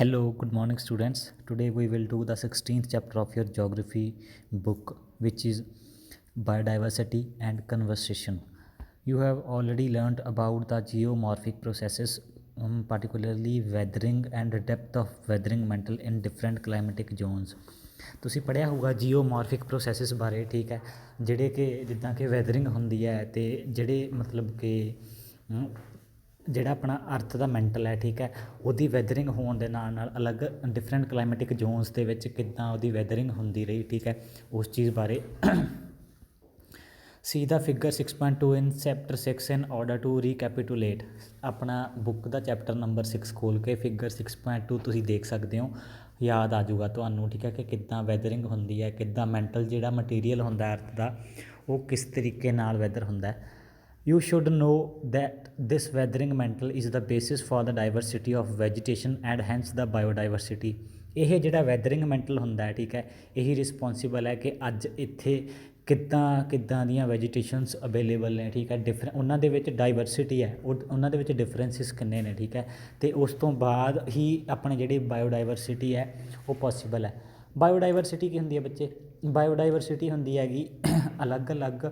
Hello, good morning, students. Today we will do the 16th chapter of your geography book, which is biodiversity and conservation. You have already learned about the geomorphic processes, particularly weathering and depth of weathering mantle in different climatic zones. ਤੁਸੀਂ ਪੜ੍ਹਿਆ ਹੋਊਗਾ ਜੀਓਮੋਰਫਿਕ processes ਬਾਰੇ, ਠੀਕ ਹੈ, ਜਿਹੜੇ ਕਿ ਜਿੱਦਾਂ ਕਿ ਵੈਦਰਿੰਗ ਹੁੰਦੀ ਹੈ ਅਤੇ ਜਿਹੜੇ ਮਤਲਬ ਕਿ ਜਿਹੜਾ ਆਪਣਾ ਅਰਥ ਦਾ ਮੈਂਟਲ ਹੈ, ਠੀਕ ਹੈ, ਉਹਦੀ ਵੈਦਰਿੰਗ ਹੋਣ ਦੇ ਨਾਲ ਨਾਲ ਅਲੱਗ ਡਿਫਰੈਂਟ ਕਲਾਈਮੈਟਿਕ ਜ਼ੋਨਸ ਦੇ ਵਿੱਚ ਕਿੱਦਾਂ ਉਹਦੀ ਵੈਦਰਿੰਗ ਹੁੰਦੀ ਰਹੀ, ਠੀਕ ਹੈ, ਉਸ ਚੀਜ਼ ਬਾਰੇ। See the figure 6.2 in chapter 6 in order to recapitulate. ਆਪਣਾ ਬੁੱਕ ਦਾ ਚੈਪਟਰ ਨੰਬਰ 6 ਖੋਲ੍ਹ ਕੇ ਫਿਗਰ 6.2 ਤੁਸੀਂ ਦੇਖ ਸਕਦੇ ਹੋ, ਯਾਦ ਆ ਜਾਊਗਾ ਤੁਹਾਨੂੰ, ਠੀਕ ਹੈ, ਕਿ ਕਿੱਦਾਂ ਵੈਦਰਿੰਗ ਹੁੰਦੀ ਹੈ, ਕਿੱਦਾਂ ਮੈਂਟਲ ਜਿਹੜਾ ਮਟੀਰੀਅਲ ਹੁੰਦਾ ਅਰਥ ਦਾ ਉਹ ਕਿਸ ਤਰੀਕੇ ਨਾਲ ਵੈਦਰ ਹੁੰਦਾ। You should know that this weathering mantle is the basis for the diversity of vegetation and hence the biodiversity। ਇਹ ਜਿਹੜਾ ਵੈਦਰਿੰਗ ਮੈਂਟਲ ਹੁੰਦਾ ਹੈ, ਠੀਕ ਹੈ, ਇਹੀ ਰਿਸਪੋਂਸੀਬਲ ਹੈ ਕਿ ਅੱਜ ਇੱਥੇ ਕਿੱਦਾਂ ਦੀਆਂ ਵੈਜੀਟੇਸ਼ਨਸ ਅਵੇਲੇਬਲ ਨੇ, ਠੀਕ ਹੈ, ਉਹਨਾਂ ਦੇ ਵਿੱਚ ਡਾਈਵਰਸਿਟੀ ਹੈ, ਉਹਨਾਂ ਦੇ ਵਿੱਚ ਡਿਫਰੈਂਸਿਸ ਕਿੰਨੇ ਨੇ, ਠੀਕ ਹੈ, ਅਤੇ ਉਸ ਤੋਂ ਬਾਅਦ ਹੀ ਆਪਣੇ ਜਿਹੜੀ ਬਾਇਓਡਾਈਵਰਸਿਟੀ ਹੈ ਉਹ ਪੋਸੀਬਲ ਹੈ। ਬਾਇਓਡਾਈਵਰਸਿਟੀ ਕੀ ਹੁੰਦੀ ਹੈ ਬੱਚੇ? ਬਾਇਓਡਾਈਵਰਸਿਟੀ ਹੁੰਦੀ ਹੈਗੀ ਅਲੱਗ ਅਲੱਗ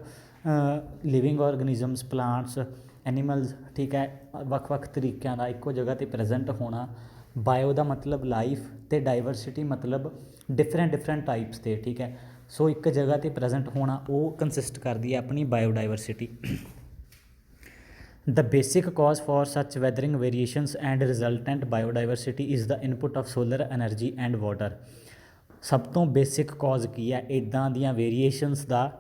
ਲਿਵਿੰਗ ਔਰਗਨਿਜ਼ਮਸ, ਪਲਾਂਟਸ, ਐਨੀਮਲਸ, ਠੀਕ ਹੈ, ਵੱਖ ਵੱਖ ਤਰੀਕਿਆਂ ਦਾ ਇੱਕੋ ਜਗ੍ਹਾ 'ਤੇ ਪ੍ਰੈਜੈਂਟ ਹੋਣਾ। ਬਾਇਓ ਦਾ ਮਤਲਬ ਲਾਈਫ ਅਤੇ ਡਾਈਵਰਸਿਟੀ ਮਤਲਬ ਡਿਫਰੈਂਟ ਟਾਈਪਸ 'ਤੇ, ਠੀਕ ਹੈ, ਸੋ ਇੱਕ ਜਗ੍ਹਾ 'ਤੇ ਪ੍ਰੈਜੈਂਟ ਹੋਣਾ ਉਹ ਕੰਸਿਸਟ ਕਰਦੀ ਹੈ ਆਪਣੀ ਬਾਇਓਡਾਈਵਰਸਿਟੀ। The basic cause for such weathering variations and resultant biodiversity is the input of solar energy and water। ਸਭ ਤੋਂ ਬੇਸਿਕ ਕੌਜ਼ ਕੀ ਹੈ ਇੱਦਾਂ ਦੀਆਂ ਵੇਰੀਏਸ਼ਨਸ ਦਾ?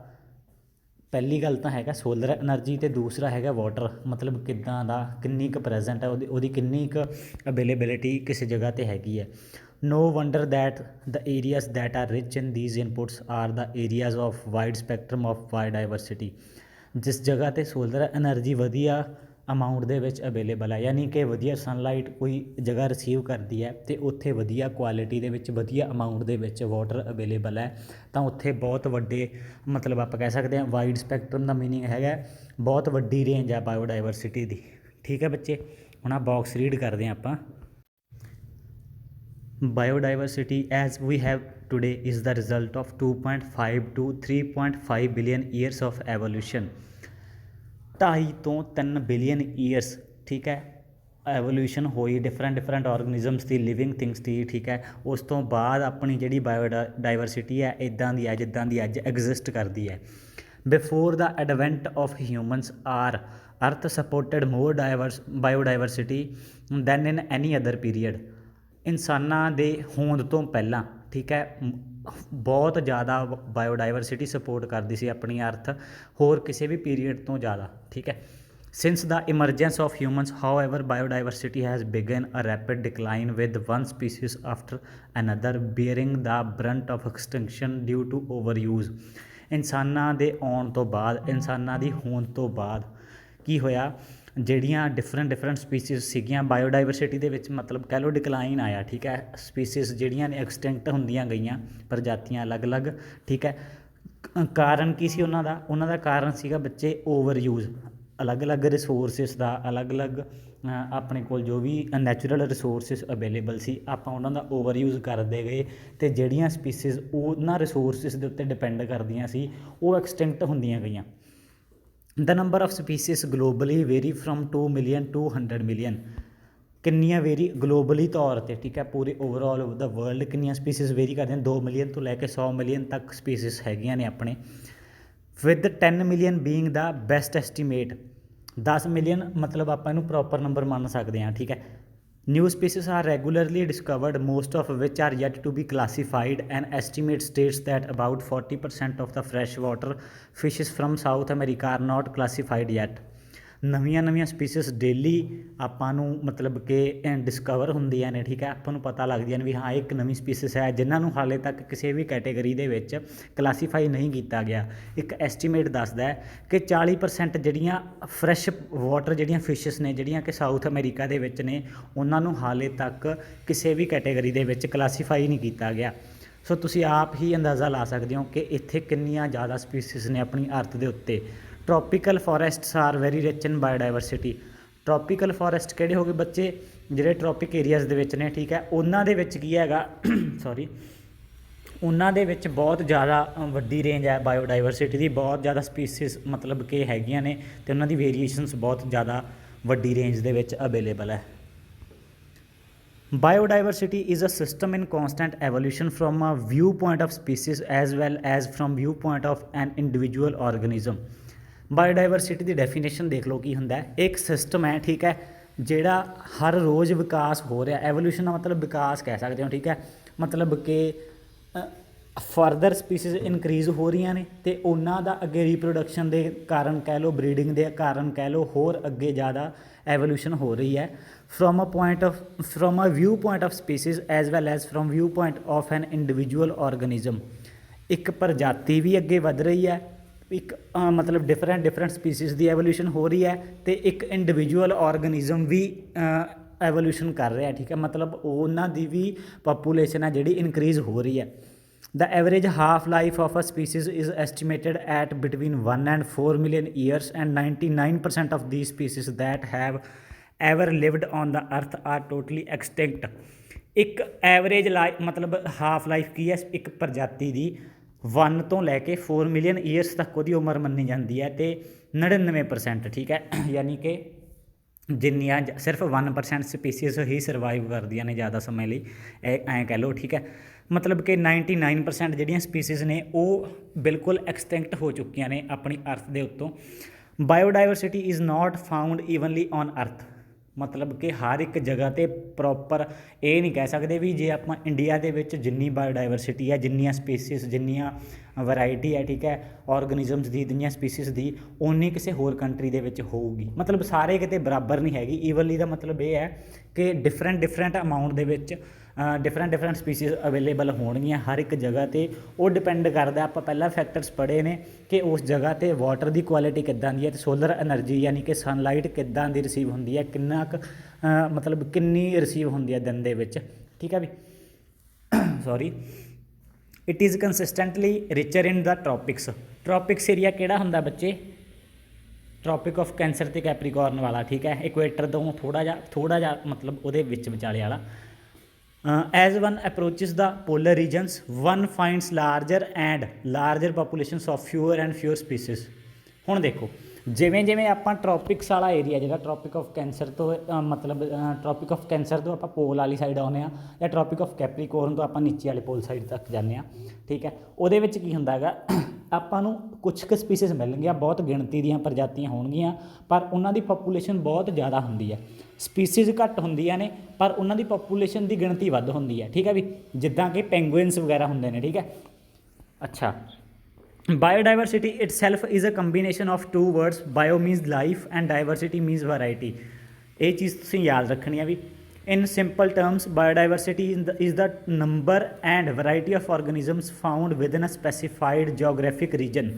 ਪਹਿਲੀ ਗੱਲ ਤਾਂ ਹੈਗਾ ਸੋਲਰ ਐਨਰਜੀ ਅਤੇ ਦੂਸਰਾ ਹੈਗਾ ਵਾਟਰ, ਮਤਲਬ ਕਿੱਦਾਂ ਦਾ ਕਿੰਨੀ ਕੁ ਪ੍ਰੈਜੈਂਟ ਹੈ, ਉਹਦੀ ਕਿੰਨੀ ਕੁ ਅਵੇਲੇਬਿਲਿਟੀ ਕਿਸੇ ਜਗ੍ਹਾ 'ਤੇ ਹੈਗੀ ਹੈ। No wonder that the areas that are rich in these inputs are the areas of wide spectrum of biodiversity। ਜਿਸ ਜਗ੍ਹਾ 'ਤੇ ਸੋਲਰ ਐਨਰਜੀ ਵਧੀਆ ਅਮਾਊਂਟ ਦੇ ਵਿੱਚ ਅਵੇਲੇਬਲ ਹੈ, ਯਾਨੀ ਕਿ ਵਧੀਆ ਸਨਲਾਈਟ ਕੋਈ ਜਗ੍ਹਾ ਰਿਸੀਵ ਕਰਦੀ ਹੈ ਅਤੇ ਉੱਥੇ ਵਧੀਆ ਕੁਆਲਿਟੀ ਦੇ ਵਿੱਚ ਵਧੀਆ ਅਮਾਊਂਟ ਦੇ ਵਿੱਚ ਵਾਟਰ ਅਵੇਲੇਬਲ ਹੈ, ਤਾਂ ਉੱਥੇ ਬਹੁਤ ਵੱਡੇ ਮਤਲਬ ਆਪਾਂ ਕਹਿ ਸਕਦੇ ਹਾਂ ਵਾਈਡ ਸਪੈਕਟਰਮ ਦਾ ਮੀਨਿੰਗ ਹੈਗਾ ਬਹੁਤ ਵੱਡੀ ਰੇਂਜ ਹੈ ਬਾਇਓਡਾਈਵਰਸਿਟੀ ਦੀ, ਠੀਕ ਹੈ ਬੱਚੇ। ਹੁਣ ਆਹ ਬਾਕਸ ਰੀਡ ਕਰਦੇ ਹਾਂ ਆਪਾਂ। Biodiversity as we have today is the result of 2.5 to 3.5 billion years of evolution। 2.5 ਤੋਂ 3 ਬਿਲੀਅਨ ਈਅਰਸ, ਠੀਕ ਹੈ, ਐਵੋਲਿਊਸ਼ਨ ਹੋਈ ਡਿਫਰੈਂਟ ਔਰਗਨਿਜ਼ਮਸ ਦੀ, ਲਿਵਿੰਗ ਥਿੰਗਸ ਦੀ, ਠੀਕ ਹੈ। ਉਸ ਤੋਂ ਬਾਅਦ ਆਪਣੀ ਜਿਹੜੀ ਬਾਇਓਡਾਈਵਰਸਿਟੀ ਹੈ ਇੱਦਾਂ ਦੀ ਹੈ ਜਿੱਦਾਂ ਦੀ ਅੱਜ ਐਗਜ਼ਿਸਟ ਕਰਦੀ ਹੈ। Before the advent of humans our earth supported more biodiversity than in any other period. ਇਨਸਾਨਾਂ ਦੇ ਹੋਂਦ ਤੋਂ ਪਹਿਲਾਂ, ਠੀਕ ਹੈ, ਬਹੁਤ ਜ਼ਿਆਦਾ ਬਾਇਓਡਾਈਵਰਸਿਟੀ ਸਪੋਰਟ ਕਰਦੀ ਸੀ ਆਪਣੀ ਅਰਥ ਹੋਰ ਕਿਸੇ ਵੀ ਪੀਰੀਅਡ ਤੋਂ ਜ਼ਿਆਦਾ, ਠੀਕ ਹੈ। Since the emergence of humans however biodiversity has begun a rapid decline with one species after another bearing the brunt of extinction due to overuse. ਇਨਸਾਨਾਂ ਦੇ ਆਉਣ ਤੋਂ ਬਾਅਦ, ਇਨਸਾਨਾਂ ਦੀ ਹੋਂਦ ਤੋਂ ਬਾਅਦ ਕੀ ਹੋਇਆ, ਜਿਹੜੀਆਂ ਡਿਫਰੈਂਟ ਸਪੀਸੀਜ਼ ਸੀਗੀਆਂ ਬਾਇਓਡਾਈਵਰਸਿਟੀ ਦੇ ਵਿੱਚ, ਮਤਲਬ ਕਹਿ ਲਓ ਡਿਕਲਾਈਨ ਆਇਆ, ਠੀਕ ਹੈ, ਸਪੀਸੀਜ਼ ਜਿਹੜੀਆਂ ਨੇ ਐਕਸਟਿੰਕਟ ਹੁੰਦੀਆਂ ਗਈਆਂ, ਪ੍ਰਜਾਤੀਆਂ ਅਲੱਗ-ਅਲੱਗ, ਠੀਕ ਹੈ। ਕਾਰਨ ਕੀ ਸੀ ਉਹਨਾਂ ਦਾ ਕਾਰਨ ਸੀਗਾ ਬੱਚੇ ਓਵਰ ਯੂਜ਼, ਅਲੱਗ-ਅਲੱਗ ਰਿਸੋਰਸਿਸ ਦਾ, ਅਲੱਗ-ਅਲੱਗ ਆਪਣੇ ਕੋਲ ਜੋ ਵੀ ਨੈਚੁਰਲ ਰਿਸੋਰਸਿਸ ਅਵੇਲੇਬਲ ਸੀ ਆਪਾਂ ਉਹਨਾਂ ਦਾ ਓਵਰ ਯੂਜ਼ ਕਰਦੇ ਗਏ, ਅਤੇ ਜਿਹੜੀਆਂ ਸਪੀਸੀਜ਼ ਉਹਨਾਂ ਰਿਸੋਰਸਿਸ ਦੇ ਉੱਤੇ ਡਿਪੈਂਡ ਕਰਦੀਆਂ ਸੀ ਉਹ ਐਕਸਟਿੰਕਟ ਹੁੰਦੀਆਂ ਗਈਆਂ। The number of species globally vary from 2 million to 100 million। ਕਿੰਨੀਆਂ ਵੇਰੀ ਗਲੋਬਲੀ ਤੌਰ 'ਤੇ, ਠੀਕ ਹੈ, ਪੂਰੇ ਓਵਰਆਲ ਆਫ ਦਾ ਵਰਲਡ ਕਿੰਨੀਆਂ ਸਪੀਸੀਜ਼ ਵੇਰੀ ਕਰਦੀਆਂ? 2 ਮਿਲੀਅਨ ਤੋਂ ਲੈ ਕੇ 100 ਮਿਲੀਅਨ ਤੱਕ ਸਪੀਸੀਜ਼ ਹੈਗੀਆਂ ਨੇ ਆਪਣੇ। With 10 million being the best estimate. 10 million ਮਤਲਬ ਆਪਾਂ ਇਹਨੂੰ ਪ੍ਰੋਪਰ ਨੰਬਰ ਮੰਨ ਸਕਦੇ ਹਾਂ, ਠੀਕ ਹੈ। New species are regularly discovered, most of which are yet to be classified. An estimate states that about 40% of the freshwater fishes from South America are not classified yet। ਨਵੀਆਂ species daily ਆਪਾਂ ਨੂੰ ਮਤਲਬ ਕਿ discover ਹੁੰਦੀਆਂ ਨੇ, ਠੀਕ ਹੈ, ਆਪਾਂ ਨੂੰ ਪਤਾ ਲੱਗਦੀਆਂ ਨੇ ਵੀ ਹਾਂ ਇੱਕ ਨਵੀਂ ਸਪੀਸੀਜ਼ ਹੈ ਜਿਨ੍ਹਾਂ ਨੂੰ ਹਾਲੇ ਤੱਕ ਕਿਸੇ ਵੀ ਕੈਟੇਗਰੀ ਦੇ ਵਿੱਚ ਕਲਾਸੀਫਾਈ ਨਹੀਂ ਕੀਤਾ ਗਿਆ। ਇੱਕ ਐਸਟੀਮੇਟ ਦੱਸਦਾ ਕਿ 40% ਜਿਹੜੀਆਂ ਫਰੈਸ਼ ਵਾਟਰ ਜਿਹੜੀਆਂ ਫਿਸ਼ਿਸ ਨੇ ਜਿਹੜੀਆਂ ਕਿ ਸਾਊਥ ਅਮਰੀਕਾ ਦੇ ਵਿੱਚ ਨੇ ਉਹਨਾਂ ਨੂੰ ਹਾਲੇ ਤੱਕ ਕਿਸੇ ਵੀ ਕੈਟੇਗਰੀ ਦੇ ਵਿੱਚ ਕਲਾਸੀਫਾਈ ਨਹੀਂ ਕੀਤਾ ਗਿਆ। ਸੋ ਤੁਸੀਂ ਆਪ ਹੀ ਅੰਦਾਜ਼ਾ ਲਾ ਸਕਦੇ ਹੋ ਕਿ ਇੱਥੇ ਕਿੰਨੀਆਂ ਜ਼ਿਆਦਾ ਸਪੀਸੀਜ਼ ਨੇ ਆਪਣੀ ਅਰਥ ਦੇ ਉੱਤੇ। Tropical forests are very rich in biodiversity. Tropical forest ਕਿਹੜੇ ਹੋ ਗਏ ਬੱਚੇ? ਜਿਹੜੇ ਟ੍ਰੋਪਿਕ ਏਰੀਆਜ਼ ਦੇ ਵਿੱਚ ਨੇ, ਠੀਕ ਹੈ, ਉਹਨਾਂ ਦੇ ਵਿੱਚ ਕੀ ਹੈਗਾ ਸੌਰੀ, ਉਹਨਾਂ ਦੇ ਵਿੱਚ ਬਹੁਤ ਜ਼ਿਆਦਾ ਵੱਡੀ ਰੇਂਜ ਹੈ ਬਾਇਓਡਾਇਵਰਸਿਟੀ ਦੀ, ਬਹੁਤ ਜ਼ਿਆਦਾ ਸਪੀਸੀਜ਼ ਮਤਲਬ ਕਿ ਹੈਗੀਆਂ ਨੇ, ਅਤੇ ਉਹਨਾਂ ਦੀ ਵੇਰੀਏਸ਼ਨਸ ਬਹੁਤ ਜ਼ਿਆਦਾ ਵੱਡੀ ਰੇਂਜ ਦੇ ਵਿੱਚ ਅਵੇਲੇਬਲ ਹੈ। Biodiversity is a system in constant evolution from a viewpoint of species as well as from viewpoint of an individual organism। Biodiversity the definition ਦੇਖ ਲਓ ਕੀ ਹੁੰਦਾ ਹੈ। ਇੱਕ ਸਿਸਟਮ ਹੈ, ਠੀਕ ਹੈ, ਜਿਹੜਾ ਹਰ ਰੋਜ਼ ਵਿਕਾਸ ਹੋ ਰਿਹਾ। ਐਵੋਲਿਊਸ਼ਨ ਦਾ ਮਤਲਬ ਵਿਕਾਸ ਕਹਿ ਸਕਦੇ ਹੋ, ਠੀਕ ਹੈ, ਮਤਲਬ ਕਿ ਫਰਦਰ ਸਪੀਸੀਜ਼ ਇਨਕਰੀਜ਼ ਹੋ ਰਹੀਆਂ ਨੇ, ਅਤੇ ਉਹਨਾਂ ਦਾ ਅੱਗੇ ਰੀਪਰੋਡਕਸ਼ਨ ਦੇ ਕਾਰਨ ਕਹਿ ਲਓ, ਬਰੀਡਿੰਗ ਦੇ ਕਾਰਨ ਕਹਿ ਲਓ, ਹੋਰ ਅੱਗੇ ਜ਼ਿਆਦਾ ਐਵੋਲਿਊਸ਼ਨ ਹੋ ਰਹੀ ਹੈ from a viewpoint of species as well as from viewpoint of an individual organism। ਇੱਕ ਪ੍ਰਜਾਤੀ ਵੀ ਅੱਗੇ ਵੱਧ ਰਹੀ ਹੈ, ਇੱਕ ਮਤਲਬ ਡਿਫਰੈਂਟ ਸਪੀਸੀਜ਼ ਦੀ ਐਵੋਲਿਊਸ਼ਨ ਹੋ ਰਹੀ ਹੈ, ਅਤੇ ਇੱਕ ਇੰਡੀਵਿਜੂਅਲ ਔਰਗਨਿਜ਼ਮ ਵੀ ਐਵੋਲਿਊਸ਼ਨ ਕਰ ਰਿਹਾ, ਠੀਕ ਹੈ, ਮਤਲਬ ਉਹਨਾਂ ਦੀ ਵੀ ਪਾਪੂਲੇਸ਼ਨ ਹੈ ਜਿਹੜੀ ਇਨਕਰੀਜ਼ ਹੋ ਰਹੀ ਹੈ। The average half-life of a species is estimated at between 1 and 4 million years, and 99% of these species that have ever lived on the earth are totally extinct। ਇੱਕ ਐਵਰੇਜ ਮਤਲਬ ਹਾਫ ਲਾਈਫ ਕੀ ਹੈ ਇੱਕ ਪ੍ਰਜਾਤੀ ਦੀ, 1 ਤੋਂ ਲੈ ਕੇ 4 ਮਿਲੀਅਨ ਈਅਰਸ ਤੱਕ ਉਹਦੀ ਉਮਰ ਮੰਨੀ ਜਾਂਦੀ ਹੈ, ਅਤੇ 99%, ਠੀਕ ਹੈ, ਯਾਨੀ ਕਿ ਜਿੰਨੀਆਂ ਸਿਰਫ 1% ਸਪੀਸੀਜ਼ ਹੀ ਸਰਵਾਈਵ ਕਰਦੀਆਂ ਨੇ ਜ਼ਿਆਦਾ ਸਮੇਂ ਲਈ, ਐਂ ਕਹਿ ਲਓ, ਠੀਕ ਹੈ, ਮਤਲਬ ਕਿ 99% ਜਿਹੜੀਆਂ ਸਪੀਸੀਜ਼ ਨੇ ਉਹ ਬਿਲਕੁਲ ਐਕਸਟਿੰਕਟ ਹੋ ਚੁੱਕੀਆਂ ਨੇ ਆਪਣੀ ਅਰਥ ਦੇ ਉੱਤੋਂ। Biodiversity is not found evenly on earth, ਮਤਲਬ ਕਿ ਹਰ ਇੱਕ ਜਗ੍ਹਾ 'ਤੇ ਪ੍ਰੋਪਰ ਇਹ ਨਹੀਂ ਕਹਿ ਸਕਦੇ ਵੀ ਜੇ ਆਪਾਂ ਇੰਡੀਆ ਦੇ ਵਿੱਚ ਜਿੰਨੀ ਬਾਇਓਡਾਇਵਰਸਿਟੀ ਹੈ, ਜਿੰਨੀਆਂ ਸਪੀਸੀਜ਼, ਜਿੰਨੀਆਂ ਵੈਰਾਈਟੀ ਹੈ, ਠੀਕ ਹੈ, ਔਰਗਨਿਜ਼ਮਸ ਦੀ, ਜਿੰਨੀਆਂ ਸਪੀਸੀਜ਼ ਦੀ, ਓਨੀ ਕਿਸੇ ਹੋਰ ਕੰਟਰੀ ਦੇ ਵਿੱਚ ਹੋਊਗੀ। ਮਤਲਬ ਸਾਰੇ ਕਿਤੇ ਬਰਾਬਰ ਨਹੀਂ ਹੈਗੀ। ਈਵਨਲੀ ਦਾ ਮਤਲਬ ਇਹ ਹੈ ਕਿ ਡਿਫਰੈਂਟ ਅਮਾਊਂਟ ਦੇ ਵਿੱਚ ਡਿਫਰੈਂਟ ਸਪੀਸੀਜ਼ ਅਵੇਲੇਬਲ ਹੋਣਗੀਆਂ ਹਰ ਇੱਕ ਜਗ੍ਹਾ 'ਤੇ। ਉਹ ਡਿਪੈਂਡ ਕਰਦਾ, ਆਪਾਂ ਪਹਿਲਾਂ ਫੈਕਟਰਸ ਪੜ੍ਹੇ ਨੇ ਕਿ ਉਸ ਜਗ੍ਹਾ 'ਤੇ ਵਾਟਰ ਦੀ ਕੁਆਲਿਟੀ ਕਿੱਦਾਂ ਦੀ ਹੈ, ਅਤੇ ਸੋਲਰ ਐਨਰਜੀ ਯਾਨੀ ਕਿ ਸਨਲਾਈਟ ਕਿੱਦਾਂ ਦੀ ਰਿਸੀਵ ਹੁੰਦੀ ਹੈ, ਕਿੰਨਾ ਕੁ ਮਤਲਬ ਕਿੰਨੀ ਰਿਸੀਵ ਹੁੰਦੀ ਹੈ ਦਿਨ ਦੇ ਵਿੱਚ, ਠੀਕ ਹੈ ਵੀ sorry. It is consistently richer in the tropics area ਕਿਹੜਾ ਹੁੰਦਾ ਬੱਚੇ? ਟ੍ਰੋਪਿਕ ਆਫ ਕੈਂਸਰ ਅਤੇ ਕੈਪਰੀਕੋਰਨ ਵਾਲਾ, ਠੀਕ ਹੈ, ਇਕੁਏਟਰ ਤੋਂ ਥੋੜ੍ਹਾ ਜਿਹਾ ਮਤਲਬ ਉਹਦੇ ਵਿੱਚ ਵਿਚਾਲੇ ਵਾਲਾ। As one approaches the polar regions, one finds larger populations of fewer and fewer species। ਹੁਣ ਦੇਖੋ, ਜਿਵੇਂ ਆਪਾਂ ਟ੍ਰੋਪਿਕਸ ਵਾਲਾ ਏਰੀਆ ਜਿਹੜਾ ਟ੍ਰੋਪਿਕ ਆਫ ਕੈਂਸਰ ਤੋਂ ਮਤਲਬ ਟ੍ਰੋਪਿਕ ਆਫ ਕੈਂਸਰ ਤੋਂ ਆਪਾਂ ਪੋਲ ਵਾਲੀ ਸਾਈਡ ਆਉਂਦੇ ਹਾਂ, ਜਾਂ ਟ੍ਰੋਪਿਕ ਆਫ ਕੈਪਰੀਕੋਰਨ ਤੋਂ ਆਪਾਂ ਨੀਚੇ ਵਾਲੇ ਪੋਲ ਸਾਈਡ ਤੱਕ ਜਾਂਦੇ ਹਾਂ, ਠੀਕ ਹੈ। ਉਹਦੇ ਵਿੱਚ ਕੀ ਹੁੰਦਾ ਹੈਗਾ, ਆਪਾਂ ਨੂੰ ਕੁਛ ਕੁ ਸਪੀਸੀਜ਼ ਮਿਲਣਗੀਆਂ, ਬਹੁਤ ਗਿਣਤੀ ਦੀਆਂ ਪ੍ਰਜਾਤੀਆਂ ਹੋਣਗੀਆਂ, ਪਰ ਉਹਨਾਂ ਦੀ ਪਾਪੂਲੇਸ਼ਨ ਬਹੁਤ ਜ਼ਿਆਦਾ ਹੁੰਦੀ ਹੈ। ਸਪੀਸੀਜ਼ ਘੱਟ ਹੁੰਦੀਆਂ ਨੇ ਪਰ ਉਹਨਾਂ ਦੀ ਪਾਪੂਲੇਸ਼ਨ ਦੀ ਗਿਣਤੀ ਵੱਧ ਹੁੰਦੀ ਹੈ, ਠੀਕ ਹੈ ਵੀ, ਜਿੱਦਾਂ ਕਿ ਪੈਂਗੁਇਨਸ ਵਗੈਰਾ ਹੁੰਦੇ ਨੇ, ਠੀਕ ਹੈ। ਅੱਛਾ, biodiversity itself is a combination of 2 words, bio means life and diversity means variety. ਇਹ ਚੀਜ਼ ਤੁਸੀਂ ਯਾਦ ਰੱਖਣੀ ਹੈ ਵੀ in simple terms biodiversity is the number and variety of organisms found within a specified geographic region।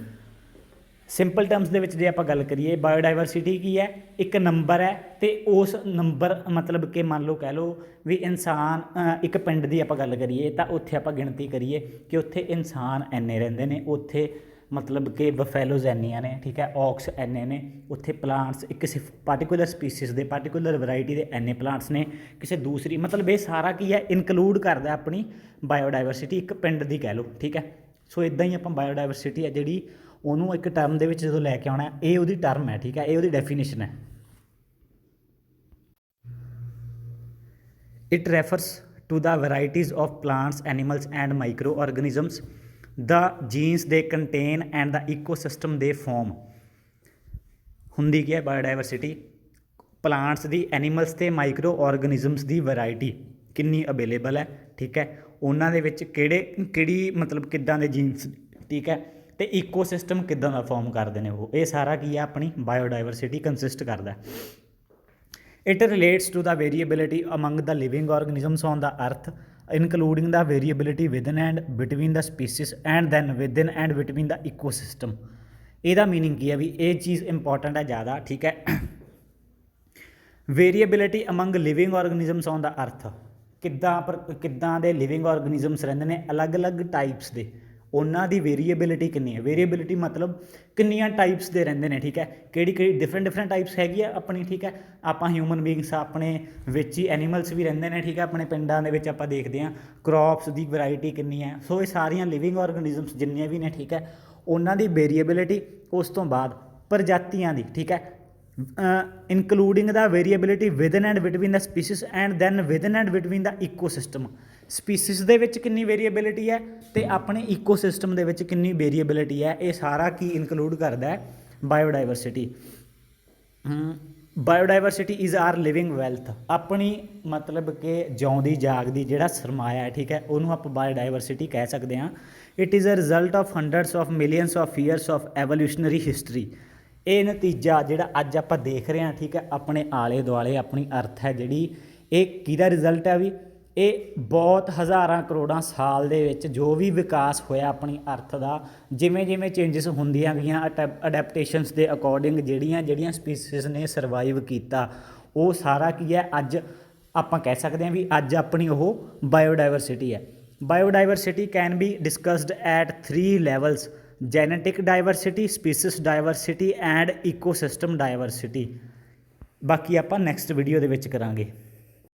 Simple terms ਦੇ ਵਿੱਚ ਜੇ ਆਪਾਂ ਗੱਲ ਕਰੀਏ, ਬਾਇਓਡਾਇਵਰਸਿਟੀ ਕੀ ਹੈ, ਇੱਕ ਨੰਬਰ ਹੈ, ਅਤੇ ਉਸ ਨੰਬਰ ਮਤਲਬ ਕਿ ਮੰਨ ਲਓ ਕਹਿ ਲਓ ਵੀ ਇਨਸਾਨ ਇੱਕ ਪਿੰਡ ਦੀ ਆਪਾਂ ਗੱਲ ਕਰੀਏ ਤਾਂ ਉੱਥੇ ਆਪਾਂ ਗਿਣਤੀ ਕਰੀਏ ਕਿ ਉੱਥੇ ਇਨਸਾਨ ਇੰਨੇ ਰਹਿੰਦੇ ਨੇ, ਉੱਥੇ ਮਤਲਬ ਕਿ ਬਫੈਲੋਜ਼ ਇੰਨੀਆਂ ਨੇ, ਠੀਕ ਹੈ, ਔਕਸ ਇੰਨੇ ਨੇ, ਉੱਥੇ ਪਲਾਂਟਸ ਕਿਸੇ ਪਾਰਟੀਕੂਲਰ ਸਪੀਸੀਜ਼ ਦੇ ਪਾਰਟੀਕੂਲਰ ਵੈਰਾਈਟੀ ਦੇ ਇੰਨੇ ਪਲਾਂਟਸ ਨੇ, ਕਿਸੇ ਦੂਸਰੀ, ਮਤਲਬ ਇਹ ਸਾਰਾ ਕੀ ਹੈ ਇਨਕਲੂਡ ਕਰਦਾ ਆਪਣੀ ਬਾਇਓਡਾਇਵਰਸਿਟੀ, ਇੱਕ ਪਿੰਡ ਦੀ ਕਹਿ ਲਓ, ਠੀਕ ਹੈ। ਸੋ ਇੱਦਾਂ ਹੀ ਆਪਾਂ ਬਾਇਓਡਾਇਵਰਸਿਟੀ ਹੈ ਜਿਹੜੀ ਉਹਨੂੰ ਇੱਕ ਟਰਮ ਦੇ ਵਿੱਚ ਜਦੋਂ ਲੈ ਕੇ ਆਉਣਾ, ਇਹ ਉਹਦੀ ਟਰਮ ਹੈ, ਠੀਕ ਹੈ, ਇਹ ਉਹਦੀ ਡੈਫੀਨੇਸ਼ਨ ਹੈ। It refers to the varieties of plants, animals and microorganisms, the genes they contain and the ecosystem they form. ਹੁੰਦੀ ਕੀ ਹੈ ਬਾਇਓਡਾਇਵਰਸਿਟੀ? ਪਲਾਂਟਸ ਦੀ, ਐਨੀਮਲਸ ਅਤੇ ਮਾਈਕਰੋ ਔਰਗਨਿਜ਼ਮਸ ਦੀ ਵੈਰਾਇਟੀ ਕਿੰਨੀ ਅਵੇਲੇਬਲ ਹੈ, ਠੀਕ ਹੈ, ਉਹਨਾਂ ਦੇ ਵਿੱਚ ਕਿਹੜੀ ਮਤਲਬ ਕਿੱਦਾਂ ਦੇ ਜੀਨਸ, ਠੀਕ ਹੈ, ਅਤੇ ਈਕੋਸਿਸਟਮ ਕਿੱਦਾਂ ਦਾ ਫੋਰਮ ਕਰਦੇ ਨੇ ਉਹ, ਇਹ ਸਾਰਾ ਕੀ ਹੈ ਆਪਣੀ ਬਾਇਓਡਾਇਵਰਸਿਟੀ ਕੰਸਿਸਟ ਕਰਦਾ। It relates to the variability among the living organisms on the earth, including the variability within and between the species and then within and between the ecosystem. ਇਹਦਾ ਮੀਨਿੰਗ ਕੀ ਹੈ ਵੀ ਇਹ ਚੀਜ਼ ਇੰਪੋਰਟੈਂਟ ਹੈ ਜ਼ਿਆਦਾ, ਠੀਕ ਹੈ। ਵੇਰੀਏਬਿਲਿਟੀ among living organisms on the ਅਰਥ, ਕਿੱਦਾਂ ਦੇ ਲਿਵਿੰਗ ਔਰਗਨਿਜ਼ਮਸ ਰਹਿੰਦੇ ਨੇ ਅਲੱਗ ਅਲੱਗ ਟਾਈਪਸ ਦੇ ਉਹਨਾਂ ਦੀ ਵੇਰੀਏਬਿਲਿਟੀ ਕਿੰਨੀ ਹੈ। ਵੇਰੀਏਬਿਲਿਟੀ ਮਤਲਬ ਕਿੰਨੀਆਂ ਟਾਈਪਸ ਦੇ ਰਹਿੰਦੇ ਨੇ, ਠੀਕ ਹੈ, ਕਿਹੜੀ ਕਿਹੜੀ ਡਿਫਰੈਂਟ ਟਾਈਪਸ ਹੈਗੀ ਆ ਆਪਣੀ, ਠੀਕ ਹੈ। ਆਪਾਂ ਹਿਊਮਨ ਬੀਇੰਗਸ ਆਪਣੇ ਵਿੱਚ ਹੀ ਐਨੀਮਲਸ ਵੀ ਰਹਿੰਦੇ ਨੇ, ਠੀਕ ਹੈ, ਆਪਣੇ ਪਿੰਡਾਂ ਦੇ ਵਿੱਚ ਆਪਾਂ ਦੇਖਦੇ ਹਾਂ ਕ੍ਰੌਪਸ ਦੀ ਵੈਰਾਈਟੀ ਕਿੰਨੀ ਹੈ। ਸੋ ਇਹ ਸਾਰੀਆਂ ਲਿਵਿੰਗ ਔਰਗੈਨਿਜ਼ਮਸ ਜਿੰਨੀਆਂ ਵੀ ਨੇ, ਠੀਕ ਹੈ, ਉਹਨਾਂ ਦੀ ਵੇਰੀਏਬਿਲਿਟੀ। ਉਸ ਤੋਂ ਬਾਅਦ ਪ੍ਰਜਾਤੀਆਂ ਦੀ, ਠੀਕ ਹੈ, including the variability within and between the species and then within and between the ecosystem. Species ਦੇ ਵਿੱਚ ਕਿੰਨੀ ਵੇਰੀਏਬਿਲਿਟੀ ਹੈ ਅਤੇ ਆਪਣੇ ਈਕੋਸਿਸਟਮ ਦੇ ਵਿੱਚ ਕਿੰਨੀ ਵੇਰੀਏਬਿਲਿਟੀ ਹੈ, ਇਹ ਸਾਰਾ ਕੀ ਇਨਕਲੂਡ ਕਰਦਾ ਹੈ, biodiversity. Biodiversity is are living wealth. ਆਪਣੀ ਮਤਲਬ ਕਿ ਜਿਉਂਦੀ ਜਾਗਦੀ ਜਿਹੜਾ ਸਰਮਾਇਆ ਹੈ, ਠੀਕ ਹੈ, ਉਹਨੂੰ ਆਪਾਂ ਬਾਇਓਡਾਇਵਰਸਿਟੀ ਕਹਿ ਸਕਦੇ ਹਾਂ। It is a result of hundreds of millions of years of evolutionary history. ਇਹ ਨਤੀਜਾ ਜਿਹੜਾ ਅੱਜ ਆਪਾਂ ਦੇਖ ਰਹੇ ਹਾਂ, ਠੀਕ ਹੈ, ਆਪਣੇ ਆਲੇ ਦੁਆਲੇ ਆਪਣੀ ਅਰਥ ਹੈ ਜਿਹੜੀ, ਇਹ ਕਿਹਦਾ ਰਿਜ਼ਲਟ ਹੈ ਵੀ, ਇਹ ਬਹੁਤ ਹਜ਼ਾਰਾਂ ਕਰੋੜਾਂ ਸਾਲ ਦੇ ਵਿੱਚ ਜੋ ਵੀ ਵਿਕਾਸ ਹੋਇਆ ਆਪਣੀ ਅਰਥ ਦਾ, ਜਿਵੇਂ ਜਿਵੇਂ ਚੇਂਜਸ ਹੁੰਦੀਆਂ ਗਈਆਂ ਅਡੈਪਟੇਸ਼ਨਸ ਦੇ ਅਕੋਰਡਿੰਗ, ਜਿਹੜੀਆਂ ਸਪੀਸੀਜ਼ ਨੇ ਸਰਵਾਈਵ ਕੀਤਾ, ਉਹ ਸਾਰਾ ਕੀ ਹੈ ਅੱਜ ਆਪਾਂ ਕਹਿ ਸਕਦੇ ਹਾਂ ਵੀ ਅੱਜ ਆਪਣੀ ਉਹ ਬਾਇਓਡਾਇਵਰਸਿਟੀ ਹੈ। Biodiversity can be discussed at 3 levels: genetic diversity, species diversity and ecosystem diversity. ਬਾਕੀ ਆਪਾਂ ਨੈਕਸਟ ਵੀਡੀਓ ਦੇ ਵਿੱਚ ਕਰਾਂਗੇ।